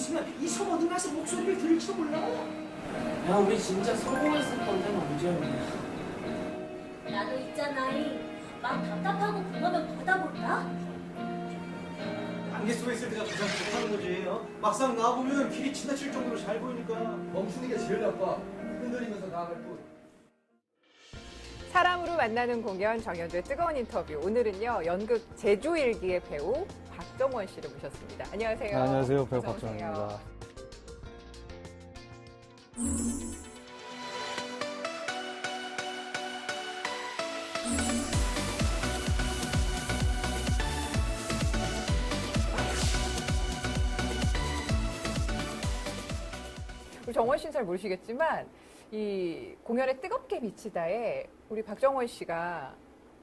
있으면 이 섬 어디 가서 목소리를 들을지도 몰라. 야, 우리 진짜 성공했을 건데 언제였냐. 나도 있잖아. 막 답답하고 궁하면 받아볼까? 안개 속에 있을 때가 가장 좋다는 거지. 막상 나와보면 길이 지나칠 정도로 잘 보이니까. 멈추는 게 제일 나빠. 흔들리면서 나아갈 뿐. 사람으로 만나는 공연 정연두의 뜨거운 인터뷰. 오늘은요, 연극 제주일기의 배우 박정원 씨를 모셨습니다. 안녕하세요. 안녕하세요. 배우 어서 오세요. 박정원입니다. 우리 정원 씨는 잘 모르시겠지만 이 공연에 뜨겁게 비치다에 우리 박정원 씨가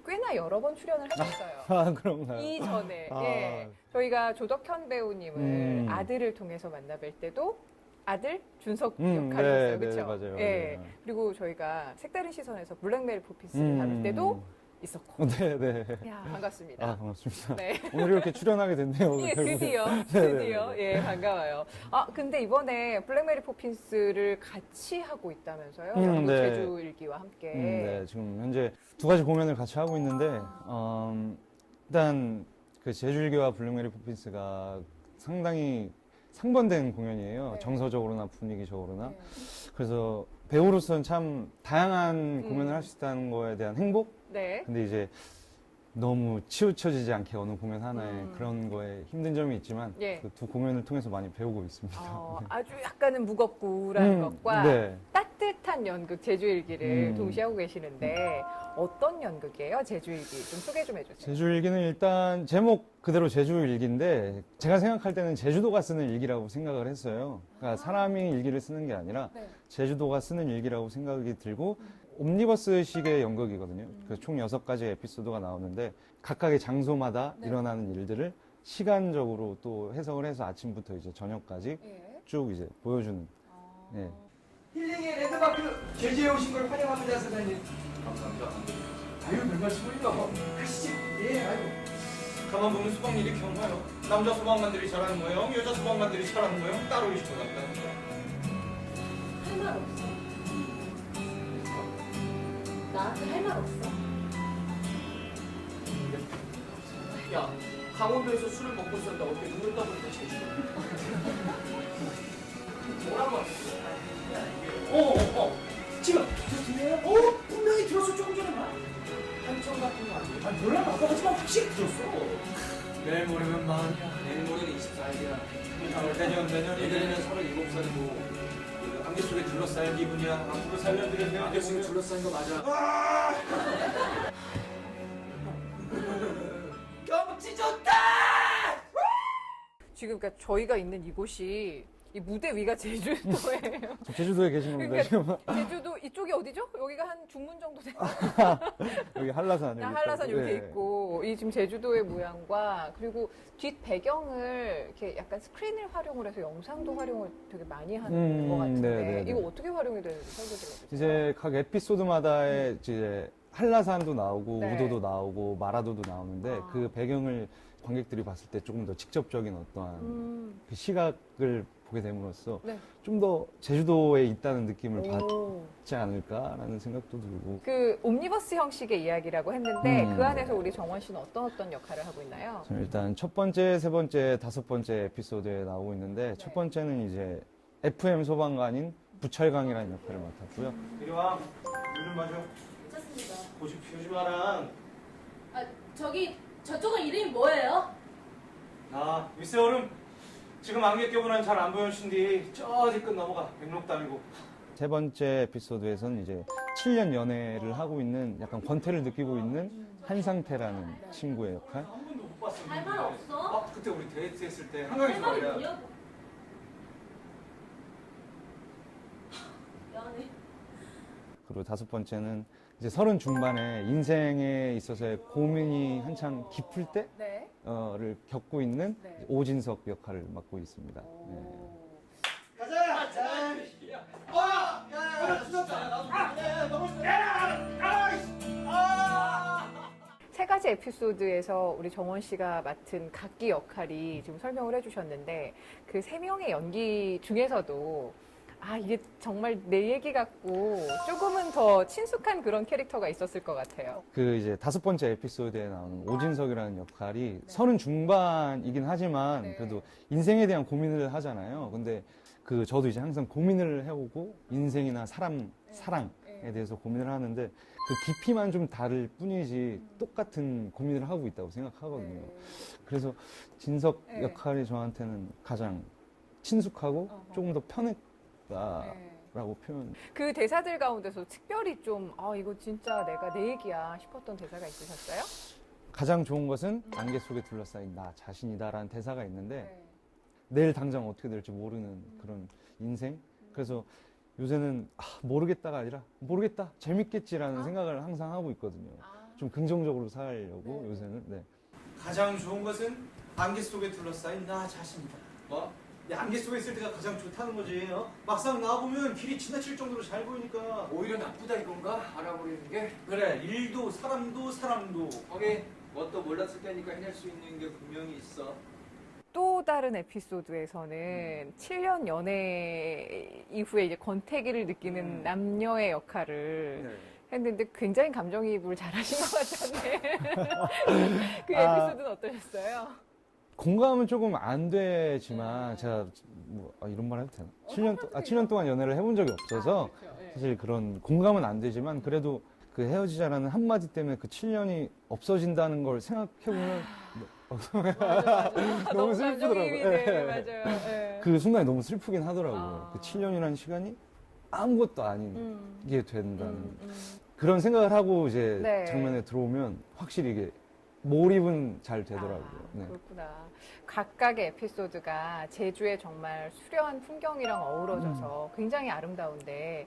꽤나 여러 번 출연을 하셨어요. 아, 그런가요? 이전에 아. 예, 저희가 조덕현 배우님을 음. 아들을 통해서 만나뵐 때도 아들 준석 네, 역할이었어요, 네, 그렇죠? 맞아요. 예. 맞아요. 그리고 저희가 색다른 시선에서 블랙메리 포피스를 다룰 때도 있었고. 네, 네. 야, 반갑습니다. 아, 반갑습니다. 네. 오늘 이렇게 출연하게 됐네요. 예, 결국에. 드디어, 네, 드디어, 네, 네. 예, 반가워요. 아, 근데 이번에 블랙메리 포핀스를 같이 하고 있다면서요? 연극 네. 제주일기와 함께. 네, 지금 현재 두 가지 공연을 같이 하고 있는데, 일단 그 제주일기와 블랙메리 포핀스가 상당히 상반된 공연이에요. 네. 정서적으로나 분위기적으로나. 네. 그래서 배우로서는 참 다양한 공연을 할 수 있다는 거에 대한 행복? 네. 근데 이제 너무 치우쳐지지 않게 어느 공연 하나에 그런 거에 힘든 점이 있지만 예. 그 두 공연을 통해서 많이 배우고 있습니다. 아주 약간은 무겁고 우울한 것과 네. 따뜻한 연극 제주일기를 음. 동시에 하고 계시는데 어떤 연극이에요? 제주일기 좀 소개 좀 해주세요. 제주일기는 일단 제목 그대로 제주일기인데 제가 생각할 때는 제주도가 쓰는 일기라고 생각을 했어요. 그러니까 사람이 일기를 쓰는 게 아니라 네. 제주도가 쓰는 일기라고 생각이 들고 옴니버스식의 연극이거든요. 그래서 총 6가지 에피소드가 나오는데 각각의 장소마다 네. 일어나는 일들을 시간적으로 또 해석을 해서 아침부터 이제 저녁까지 예. 쭉 이제 보여주는. 예. 힐링의 랜드마크 제주에 오신 걸 환영합니다, 사장님. 감사합니다. 아유, 별 말씀을요. 가시죠. 예, 아이고. 가만 보면 수박 일이 경마요. 남자 수박만들이 잘하는 모형, 여자 수박만들이 잘하는 모형 따로 있고 같다는 할 말 없어. 나한테 할 말 없어. 야, 강원도에서 술을 먹고 있었는데 어떻게 눈을 떠보니까 제주도. 뭐라고 하겠어? 지금 들려요? 분명히 들었어, 조금 전에 말. 한청 같은 거 아니야? 아, 몰라, 아까 하지만 확실히 들었어. 내일 모레면 마흔이야. 내일 모레는 24일이야. 내년에는 37살이고. 안개 속에 둘러싸인 기분이야. 앞으로 살려드렸네요. 안개 속에 둘러싸인 거 맞아. 경치 좋다! 지금 그러니까 저희가 있는 이곳이 이 무대 위가 제주도예요. 지금 제주도에 계신 겁니다. 지금 그러니까 제주도 이쪽이 어디죠? 여기가 한 중문 정도 되는 여기 한라산에 그냥 한라산 있다고. 이렇게 네. 있고 이 지금 제주도의 모양과 그리고 뒷 배경을 이렇게 약간 스크린을 활용을 해서 영상도 활용을 되게 많이 하는 것 같은데 네네네. 이거 어떻게 활용이 되는지 설명 좀 해주세요. 이제 각 에피소드마다의 이제 한라산도 나오고 네. 우도도 나오고 마라도도 나오는데 그 배경을 관객들이 봤을 때 조금 더 직접적인 어떠한 그 시각을 보게 됨으로써 네. 좀 더 제주도에 있다는 느낌을 오. 받지 않을까라는 생각도 들고. 그 옴니버스 형식의 이야기라고 했는데 음. 그 안에서 우리 정원 씨는 어떤 역할을 하고 있나요? 저는 일단 첫 번째, 세 번째, 다섯 번째 에피소드에 나오고 있는데 첫 번째는 이제 FM 소방관인 부철강이라는 역할을 맡았고요. 이리 와. 물 좀 마셔. 괜찮습니다. 고집 피우지 마라. 아, 저쪽은 이름이 뭐예요? 아, 윗세 얼음. 지금 안개 껴보는 잘 안 보여주신디 저 뒤끝 넘어가. 백록도 아니고. 세 번째 에피소드에서는 이제 7년 연애를 하고 있는 약간 권태를 느끼고 있는 한상태라는 친구의 역할. 한 번도 못 봤어. 할 말 없어? 아, 그때 우리 데이트 했을 때 할 한강에서 말이 말이야. 뭐냐고. 미안해. 그리고 다섯 번째는 이제 30 중반에 인생에 있어서의 고민이 한창 깊을 네. 때를 겪고 있는 네. 오진석 역할을 맡고 있습니다. 네. 가자! 자! 아! 야, 주셨다. 아! 야, 너무 야! 아! 세 가지 에피소드에서 우리 정원 씨가 맡은 각기 역할이 지금 설명을 해주셨는데 그 세 명의 연기 중에서도 이게 정말 내 얘기 같고 조금은 더 친숙한 그런 캐릭터가 있었을 것 같아요. 그 이제 5번째 에피소드에 나오는 오진석이라는 역할이 서른 중반이긴 하지만 네. 그래도 인생에 대한 고민을 하잖아요. 근데 그 저도 이제 항상 고민을 해오고 인생이나 사람에 대해서 고민을 하는데 그 깊이만 좀 다를 뿐이지 똑같은 고민을 하고 있다고 생각하거든요. 그래서 진석 네. 역할이 저한테는 가장 친숙하고 조금 더 편했다라고 표현. 그 대사들 가운데서 특별히 좀 이거 진짜 내가 내 얘기야 싶었던 대사가 있으셨어요? 가장 좋은 것은 안개 속에 둘러싸인 나 자신이다라는 대사가 있는데 네. 내일 당장 어떻게 될지 모르는 그런 인생. 그래서 요새는 모르겠다가 아니라 모르겠다 재밌겠지라는 생각을 항상 하고 있거든요. 좀 긍정적으로 살려고 요새는. 네. 가장 좋은 것은 안개 속에 둘러싸인 나 자신이다. 뭐? 내 안개 속에 있을 때가 가장 좋다는 거지. 막상 나와보면 길이 지나칠 정도로 잘 보이니까. 오히려 나쁘다 이건가? 알아버리는 게? 그래, 일도 사람도 사람도. 거기 뭣도 몰랐을 때니까 해낼 수 있는 게 분명히 있어. 또 다른 에피소드에서는 7년 연애 이후에 이제 권태기를 느끼는 남녀의 역할을 했는데 굉장히 감정이입을 잘하신 것 같았네. 그 에피소드는 어떠셨어요? 공감은 조금 안 되지만 제가 이런 말 해도 되나? 7년 동안 연애를 해본 적이 없어서 사실 그런 공감은 안 되지만 그래도 그 헤어지자라는 한마디 때문에 그 7년이 없어진다는 걸 생각해보면 맞아. 너무 슬프더라고요. 감정이입이 돼. 맞아요. 네. 그 순간이 너무 슬프긴 하더라고요. 그 7년이라는 시간이 아무것도 아닌 게 된다는 그런 생각을 하고 이제 네. 장면에 들어오면 확실히 이게 몰입은 잘 되더라고요. 네. 그렇구나. 각각의 에피소드가 제주의 정말 수려한 풍경이랑 어우러져서 굉장히 아름다운데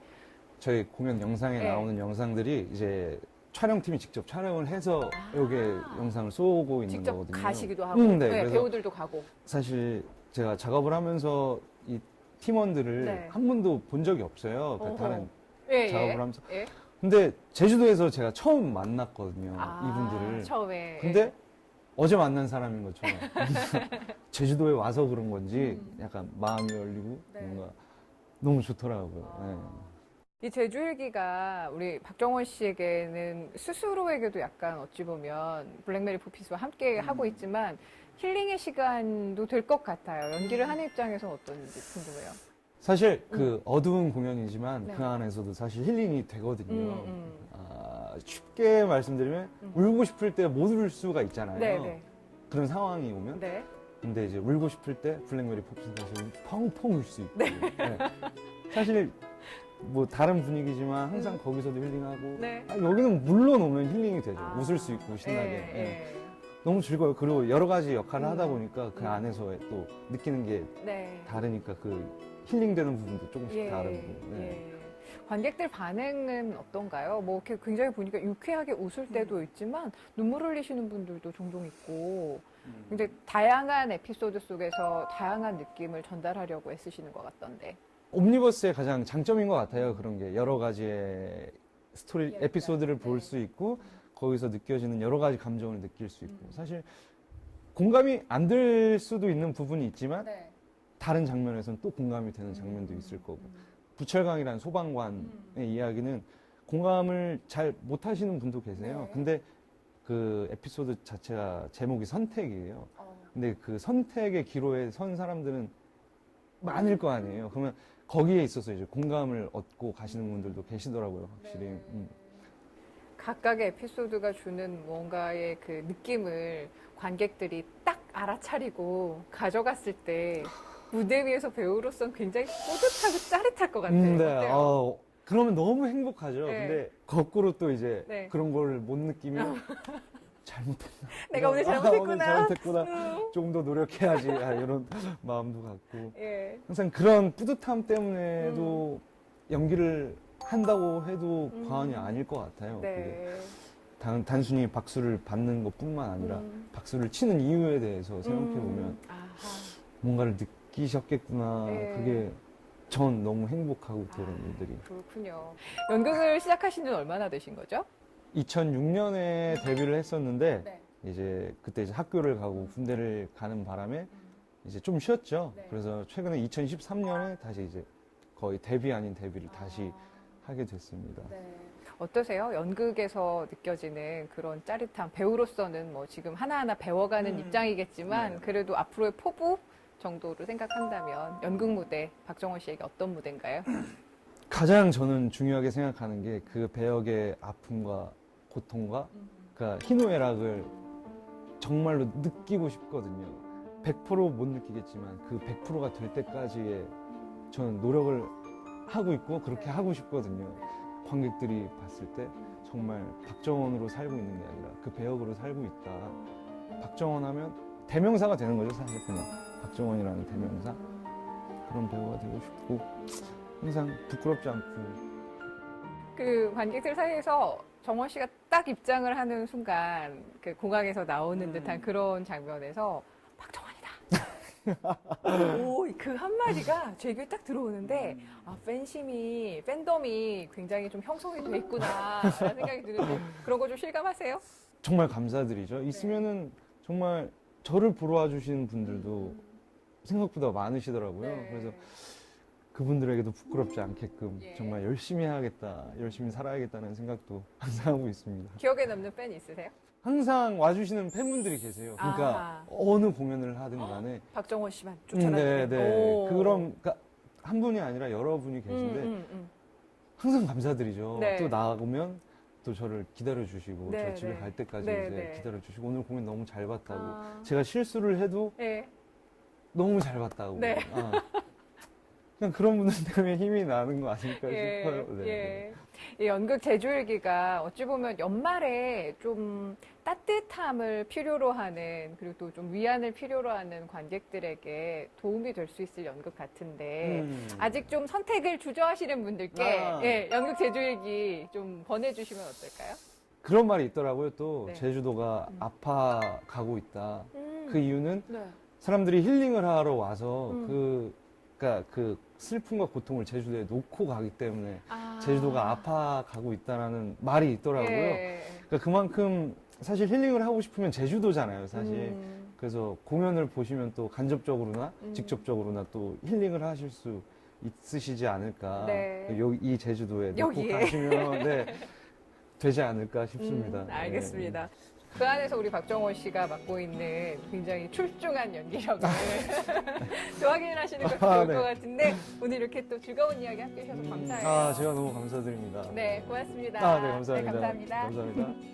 저희 공연 영상에 네. 나오는 영상들이 이제 촬영팀이 직접 촬영을 해서 여기 영상을 쏘고 있는 직접 거거든요. 가시기도 하고 네, 네, 그래서 배우들도 가고 사실 제가 작업을 하면서 이 팀원들을 네. 한 번도 본 적이 없어요. 그 어허. 다른 예, 작업을 하면서. 예. 근데 제주도에서 제가 처음 만났거든요. 이분들을. 처음에 근데 어제 만난 사람인 것처럼 제주도에 와서 그런 건지 약간 마음이 열리고 네. 뭔가 너무 좋더라고요. 이 제주일기가 우리 박정원 씨에게는 스스로에게도 약간 어찌 보면 블랙메리 포피스와 함께 하고 있지만 힐링의 시간도 될 것 같아요. 연기를 하는 입장에서 어떤지 궁금해요. 사실 그 어두운 공연이지만 네. 그 안에서도 사실 힐링이 되거든요. 쉽게 말씀드리면 울고 싶을 때 못 울 수가 있잖아요. 네. 그런 상황이 오면. 네. 근데 이제 울고 싶을 때 블랙메리 포피스 가시면 펑펑 울 수 있고. 네. 사실 뭐 다른 분위기지만 항상 거기서도 힐링하고 네. 여기는 물론 오면 힐링이 되죠. 웃을 수 있고 신나게. 예, 예. 너무 즐거워요. 그리고 여러 가지 역할을 하다 보니까 그 안에서 또 느끼는 게 네. 다르니까 그 힐링되는 부분도 조금씩 다르고. 네. 예. 관객들 반응은 어떤가요? 뭐 이렇게 굉장히 보니까 유쾌하게 웃을 때도 있지만 눈물 흘리시는 분들도 종종 있고 근데 다양한 에피소드 속에서 다양한 느낌을 전달하려고 애쓰시는 것 같던데. 옴니버스의 가장 장점인 것 같아요. 그런 게 여러 가지의 스토리 에피소드를 볼 수 있고 거기서 느껴지는 여러 가지 감정을 느낄 수 있고 사실 공감이 안 될 수도 있는 부분이 있지만 다른 장면에서는 또 공감이 되는 장면도 있을 거고 부철강이라는 소방관의 이야기는 공감을 잘 못하시는 분도 계세요. 근데 그 에피소드 자체가 제목이 선택이에요. 근데 그 선택의 기로에 선 사람들은 많을 거 아니에요. 그러면 거기에 있어서 이제 공감을 얻고 가시는 분들도 계시더라고요, 확실히. 각각의 에피소드가 주는 뭔가의 그 느낌을 관객들이 딱 알아차리고 가져갔을 때 무대 위에서 배우로서는 굉장히 뿌듯하고 짜릿할 것 같아요. 어때요? 그러면 너무 행복하죠. 네. 근데 거꾸로 또 이제 네. 그런 걸 못 느끼면 잘못했나? 내가 오늘 오늘 잘못했구나. 잘못했구나. 좀 더 노력해야지. 이런 마음도 갖고. 예. 항상 그런 뿌듯함 때문에도 연기를 한다고 해도 과언이 아닐 것 같아요. 그게. 네. 단순히 박수를 받는 것 뿐만 아니라 박수를 치는 이유에 대해서 생각해보면 아하. 뭔가를 느끼셨겠구나. 네. 그게 전 너무 행복하고 그런 일들이. 그렇군요. 연극을 시작하신 지는 얼마나 되신 거죠? 2006년에 데뷔를 했었는데 네. 이제 그때 이제 학교를 가고 군대를 가는 바람에 이제 좀 쉬었죠. 네. 그래서 최근에 2013년에 다시 이제 거의 데뷔 아닌 데뷔를 다시 하게 됐습니다. 네. 어떠세요? 연극에서 느껴지는 그런 짜릿함. 배우로서는 뭐 지금 하나하나 배워가는 입장이겠지만 네. 그래도 앞으로의 포부 정도로 생각한다면 연극 무대 박정원 씨에게 어떤 무대인가요? 가장 저는 중요하게 생각하는 게 그 배역의 아픔과 고통과 그러니까 희노애락을 정말로 느끼고 싶거든요. 100%못 느끼겠지만 그 100%가 될 때까지의 저는 노력을 하고 있고 그렇게 하고 싶거든요. 관객들이 봤을 때 정말 박정원으로 살고 있는 게 아니라 그 배역으로 살고 있다. 박정원 하면 대명사가 되는 거죠, 사실 그냥. 박정원이라는 대명사. 그런 배우가 되고 싶고 항상 부끄럽지 않고. 그 관객들 사이에서 정원 씨가 딱 입장을 하는 순간 그 공항에서 나오는 듯한 그런 장면에서 박정원이다. 오, 그 한마디가 제 귀에 딱 들어오는데 아, 팬덤이 굉장히 좀 형성이 돼 있구나 라는 생각이 드는데 그런 거 좀 실감하세요? 정말 감사드리죠. 있으면은 정말 저를 보러 와주시는 분들도 생각보다 많으시더라고요. 네. 그래서 그분들에게도 부끄럽지 않게끔 예. 정말 열심히 해야겠다, 열심히 살아야겠다는 생각도 항상 하고 있습니다. 기억에 남는 팬 있으세요? 항상 와주시는 팬분들이 계세요. 그러니까 아. 어느 공연을 하든 간에. 박정원 씨만 네, 쫓아다니는. 네. 그러니까 한 분이 아니라 여러분이 계신데 항상 감사드리죠. 네. 또 나가면 또 저를 기다려주시고 네, 저 집에 네. 갈 때까지 네, 이제 네. 기다려주시고 오늘 공연 너무 잘 봤다고 아. 제가 실수를 해도 네. 너무 잘 봤다고 네. 그냥 그런 분들 때문에 힘이 나는 거 아닐까 예, 싶어요. 네. 예. 이 연극 제주일기가 어찌 보면 연말에 좀 따뜻함을 필요로 하는 그리고 또 좀 위안을 필요로 하는 관객들에게 도움이 될 수 있을 연극 같은데 아직 좀 선택을 주저하시는 분들께 아. 예, 연극 제주일기 좀 권해주시면 어떨까요? 그런 말이 있더라고요. 또 네. 제주도가 아파가고 있다. 그 이유는 네. 사람들이 힐링을 하러 와서 그러니까 그 슬픔과 고통을 제주도에 놓고 가기 때문에 아. 제주도가 아파가고 있다라는 말이 있더라고요. 예. 그러니까 그만큼 사실 힐링을 하고 싶으면 제주도잖아요, 사실. 그래서 공연을 보시면 또 간접적으로나 직접적으로나 또 힐링을 하실 수 있으시지 않을까. 네. 이 제주도에 놓고 여기에. 가시면 네, 되지 않을까 싶습니다. 알겠습니다. 그 안에서 우리 박정원 씨가 맡고 있는 굉장히 출중한 연기력을 또 확인하시는 것도 좋을 네. 것 같은데 오늘 이렇게 또 즐거운 이야기 함께 해주셔서 감사해요. 아, 제가 너무 감사드립니다. 네, 고맙습니다. 아, 네, 감사합니다. 네, 감사합니다. 감사합니다.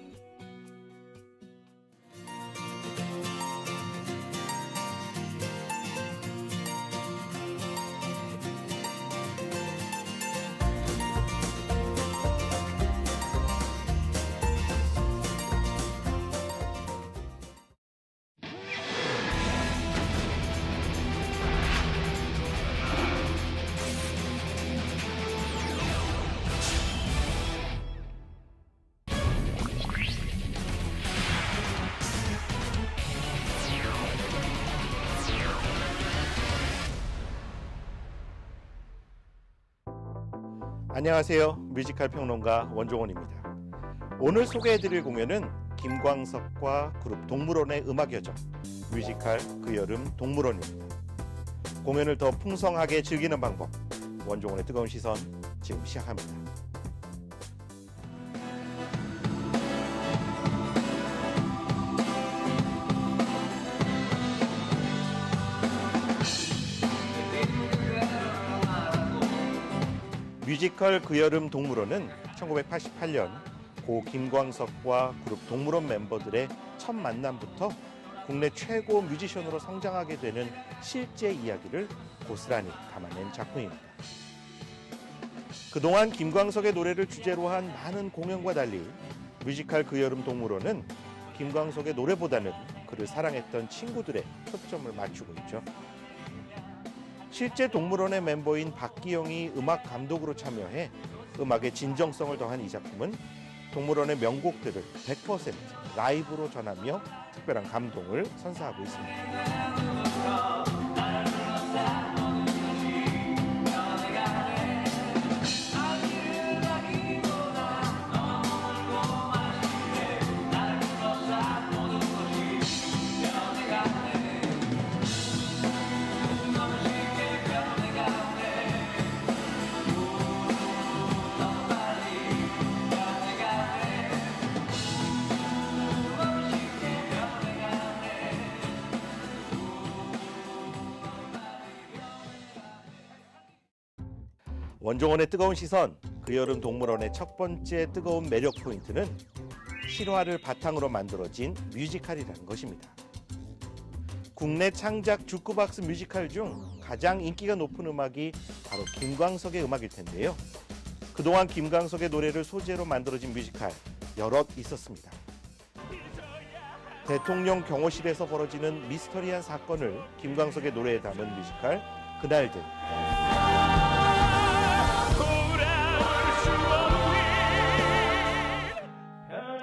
안녕하세요. 뮤지컬 평론가 원종원입니다. 오늘 소개해드릴 공연은 김광석과 그룹 동물원의 음악 여정 뮤지컬 그 여름 동물원입니다. 공연을 더 풍성하게 즐기는 방법 원종원의 뜨거운 시선 지금 시작합니다. 뮤지컬 그 여름 동물원은 1988년 고 김광석과 그룹 동물원 멤버들의 첫 만남부터 국내 최고 뮤지션으로 성장하게 되는 실제 이야기를 고스란히 담아낸 작품입니다. 그동안 김광석의 노래를 주제로 한 많은 공연과 달리 뮤지컬 그 여름 동물원은 김광석의 노래보다는 그를 사랑했던 친구들의 초점을 맞추고 있죠. 실제 동물원의 멤버인 박기영이 음악 감독으로 참여해 음악의 진정성을 더한 이 작품은 동물원의 명곡들을 100% 라이브로 전하며 특별한 감동을 선사하고 있습니다. 원종원의 뜨거운 시선, 그 여름 동물원의 첫 번째 뜨거운 매력 포인트는 실화를 바탕으로 만들어진 뮤지컬이라는 것입니다. 국내 창작 주크박스 뮤지컬 중 가장 인기가 높은 음악이 바로 김광석의 음악일 텐데요. 그동안 김광석의 노래를 소재로 만들어진 뮤지컬 여럿 있었습니다. 대통령 경호실에서 벌어지는 미스터리한 사건을 김광석의 노래에 담은 뮤지컬 그날들.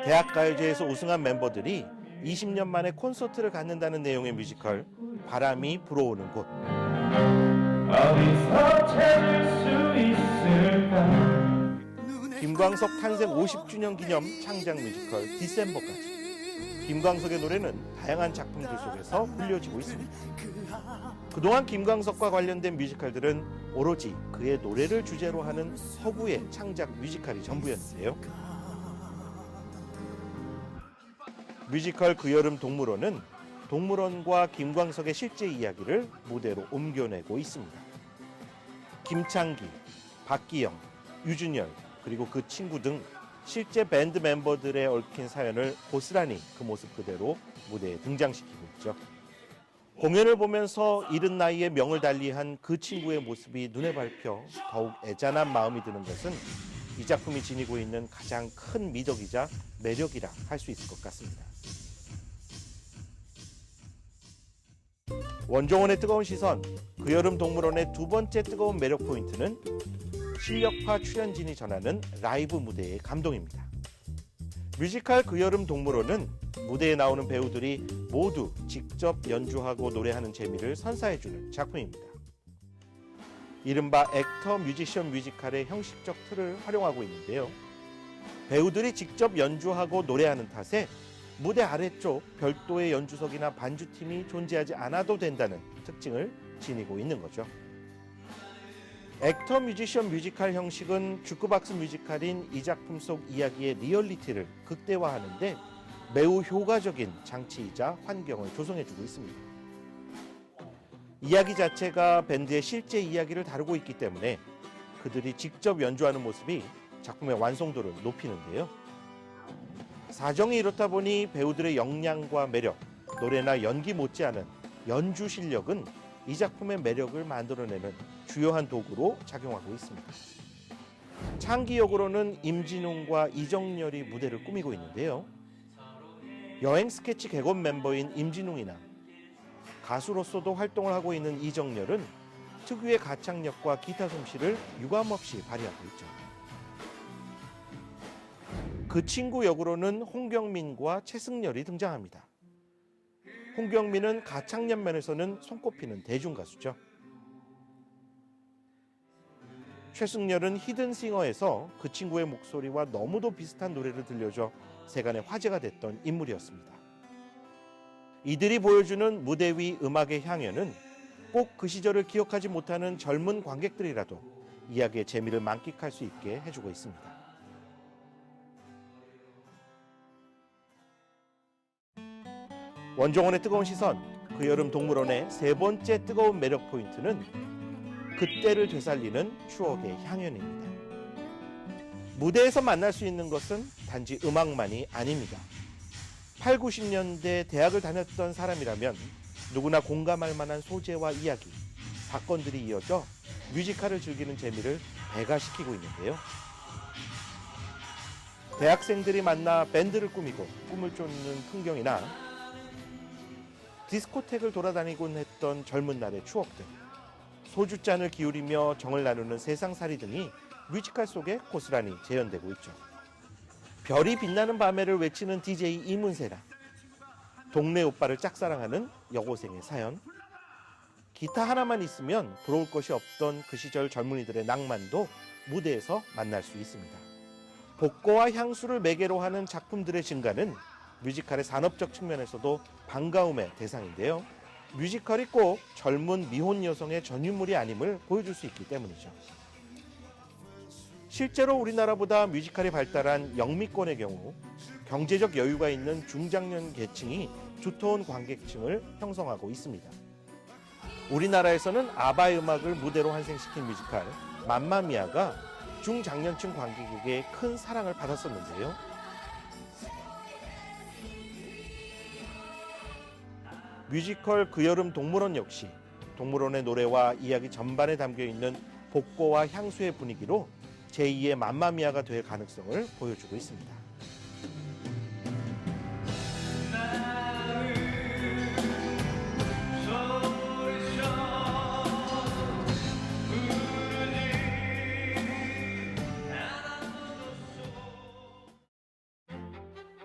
대학가요제에서 우승한 멤버들이 20년 만에 콘서트를 갖는다는 내용의 뮤지컬 바람이 불어오는 곳. 김광석 탄생 50주년 기념 창작 뮤지컬 디셈버까지. 김광석의 노래는 다양한 작품들 속에서 불려지고 있습니다. 그동안 김광석과 관련된 뮤지컬들은 오로지 그의 노래를 주제로 하는 허구의 창작 뮤지컬이 전부였는데요. 뮤지컬 그 여름 동물원은 동물원과 김광석의 실제 이야기를 무대로 옮겨내고 있습니다. 김창기, 박기영, 유준열, 그리고 그 친구 등 실제 밴드 멤버들의 얽힌 사연을 고스란히 그 모습 그대로 무대에 등장시키고 있죠. 공연을 보면서 이른 나이에 명을 달리한 그 친구의 모습이 눈에 밟혀 더욱 애잔한 마음이 드는 것은 이 작품이 지니고 있는 가장 큰 미덕이자 매력이라 할 수 있을 것 같습니다. 원종원의 뜨거운 시선, 그 여름 동물원의 두 번째 뜨거운 매력 포인트는 실력파 출연진이 전하는 라이브 무대의 감동입니다. 뮤지컬 그 여름 동물원은 무대에 나오는 배우들이 모두 직접 연주하고 노래하는 재미를 선사해주는 작품입니다. 이른바 액터 뮤지션 뮤지컬의 형식적 틀을 활용하고 있는데요. 배우들이 직접 연주하고 노래하는 탓에 무대 아래쪽 별도의 연주석이나 반주팀이 존재하지 않아도 된다는 특징을 지니고 있는 거죠. 액터 뮤지션 뮤지컬 형식은 주크박스 뮤지컬인 이 작품 속 이야기의 리얼리티를 극대화하는데 매우 효과적인 장치이자 환경을 조성해주고 있습니다. 이야기 자체가 밴드의 실제 이야기를 다루고 있기 때문에 그들이 직접 연주하는 모습이 작품의 완성도를 높이는데요. 사정이 이렇다 보니 배우들의 역량과 매력, 노래나 연기 못지않은 연주 실력은 이 작품의 매력을 만들어내는 주요한 도구로 작용하고 있습니다. 창기 역으로는 임진웅과 이정열이 무대를 꾸미고 있는데요. 여행 스케치 객원 멤버인 임진웅이나 가수로서도 활동을 하고 있는 이정열은 특유의 가창력과 기타 솜씨를 유감없이 발휘하고 있죠. 그 친구 역으로는 홍경민과 최승열이 등장합니다. 홍경민은 가창력 면에서는 손꼽히는 대중가수죠. 최승열은 히든싱어에서 그 친구의 목소리와 너무도 비슷한 노래를 들려줘 세간의 화제가 됐던 인물이었습니다. 이들이 보여주는 무대 위 음악의 향연은 꼭 그 시절을 기억하지 못하는 젊은 관객들이라도 이야기의 재미를 만끽할 수 있게 해주고 있습니다. 원종원의 뜨거운 시선, 그 여름 동물원의 세 번째 뜨거운 매력 포인트는 그때를 되살리는 추억의 향연입니다. 무대에서 만날 수 있는 것은 단지 음악만이 아닙니다. 8, 90년대 대학을 다녔던 사람이라면 누구나 공감할 만한 소재와 이야기, 사건들이 이어져 뮤지컬을 즐기는 재미를 배가시키고 있는데요. 대학생들이 만나 밴드를 꾸미고 꿈을 쫓는 풍경이나 디스코텍을 돌아다니곤 했던 젊은 날의 추억들, 소주잔을 기울이며 정을 나누는 세상살이 등이 뮤지컬 속에 고스란히 재현되고 있죠. 별이 빛나는 밤에를 외치는 DJ 이문세라, 동네 오빠를 짝사랑하는 여고생의 사연, 기타 하나만 있으면 부러울 것이 없던 그 시절 젊은이들의 낭만도 무대에서 만날 수 있습니다. 복고와 향수를 매개로 하는 작품들의 증가는 뮤지컬의 산업적 측면에서도 반가움의 대상인데요. 뮤지컬이 꼭 젊은 미혼 여성의 전유물이 아님을 보여줄 수 있기 때문이죠. 실제로 우리나라보다 뮤지컬이 발달한 영미권의 경우 경제적 여유가 있는 중장년 계층이 두터운 관객층을 형성하고 있습니다. 우리나라에서는 아바의 음악을 무대로 환생시킨 뮤지컬 맘마미아가 중장년층 관객에게 큰 사랑을 받았었는데요. 뮤지컬 그 여름 동물원 역시 동물원의 노래와 이야기 전반에 담겨있는 복고와 향수의 분위기로 제2의 맘마미아가 될 가능성을 보여주고 있습니다.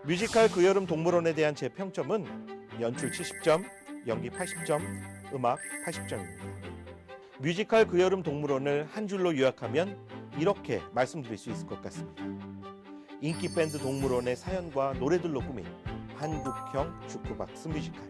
뮤지컬 그 여름 동물원에 대한 제 평점은 연출 70점, 연기 80점, 음악 80점입니다. 뮤지컬 그 여름 동물원을 한 줄로 요약하면 이렇게 말씀드릴 수 있을 것 같습니다. 인기 밴드 동물원의 사연과 노래들로 꾸민 한국형 주크박스 뮤지컬.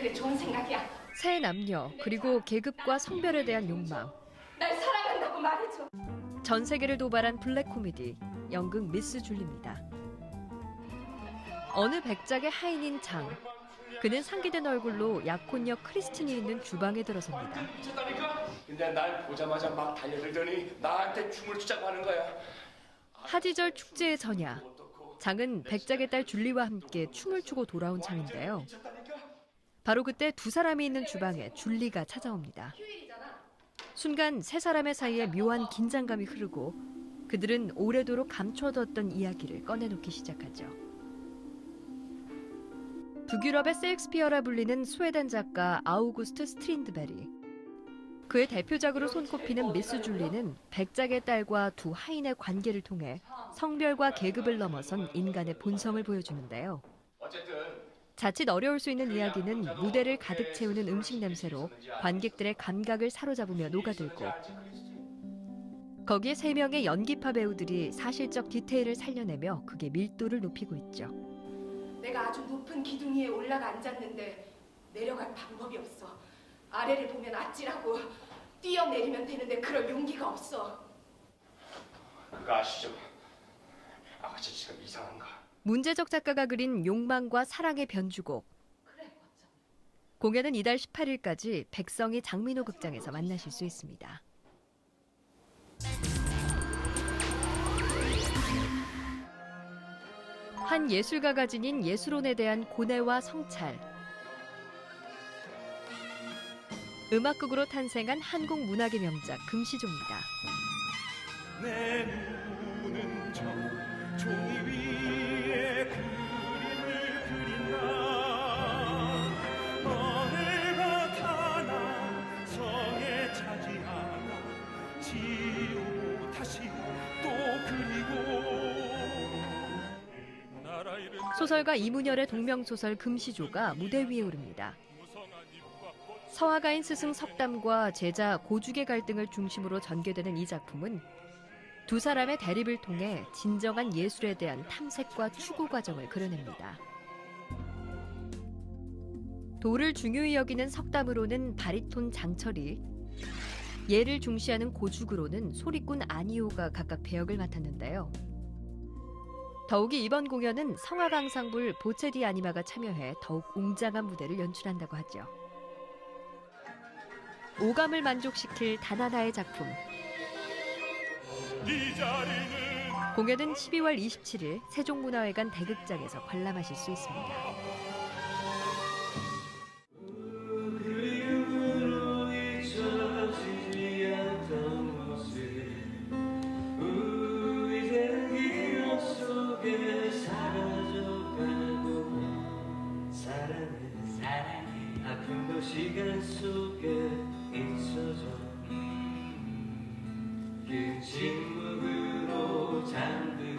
그래, 좋은 생각이야. 새 남녀 그리고 계급과 성별에 대한 욕망, 날 사랑한다고 말해줘. 전 세계를 도발한 블랙 코미디 연극 미스 줄리입니다. 어느 백작의 하인인 장, 그는 상기된 얼굴로 약혼녀 크리스틴이 있는 주방에 들어섭니다. 근데 날 보자마자 막 달려들더니 나한테 춤을 추자고 하는 거야. 하지절 축제의 전야, 장은 백작의 딸 줄리와 함께 춤을 추고 돌아온 참인데요. 바로 그때 두 사람이 있는 주방에 줄리가 찾아옵니다. 순간 세 사람의 사이에 묘한 긴장감이 흐르고 그들은 오래도록 감춰뒀던 이야기를 꺼내놓기 시작하죠. 북유럽의 셰익스피어라 불리는 스웨덴 작가 아우구스트 스트린드베리. 그의 대표작으로 손꼽히는 미스 줄리는 백작의 딸과 두 하인의 관계를 통해 성별과 계급을 넘어선 인간의 본성을 보여주는데요. 자칫 어려울 수 있는 이야기는 무대를 가득 채우는 음식 냄새로 관객들의 감각을 사로잡으며 녹아들고 거기에 3명의 연기파 배우들이 사실적 디테일을 살려내며 극의 밀도를 높이고 있죠. 내가 아주 높은 기둥 위에 올라가 앉았는데 내려갈 방법이 없어. 아래를 보면 아찔하고 뛰어내리면 되는데 그럴 용기가 없어. 그거 아시죠? 아가씨 지금 이상한가? 문제적 작가가 그린 욕망과 사랑의 변주곡. 공연은 이달 18일까지 백성이 장민호 극장에서 만나실 수 있습니다. 한 예술가가 지닌 예술혼에 대한 고뇌와 성찰. 음악극으로 탄생한 한국 문학의 명작 금시조입니다. 내 눈은 저 종이 위에 그림을 그린다. 어느가 타나 성에 차지하나 지우고 다시 또 그리고 소설가 이문열의 동명소설 금시조가 무대 위에 오릅니다. 서화가인 스승 석담과 제자 고죽의 갈등을 중심으로 전개되는 이 작품은 두 사람의 대립을 통해 진정한 예술에 대한 탐색과 추구 과정을 그려냅니다. 도를 중요히 여기는 석담으로는 바리톤 장철이, 예를 중시하는 고죽으로는 소리꾼 안이호가 각각 배역을 맡았는데요. 더욱이 이번 공연은 성악 앙상블 보체디 아니마가 참여해 더욱 웅장한 무대를 연출한다고 하죠. 오감을 만족시킬 단 하나의 작품. 공연은 12월 27일 세종문화회관 대극장에서 관람하실 수 있습니다. 사라져가고 사랑해 아픔도 시간 속에 있어져 그 침묵으로 잠들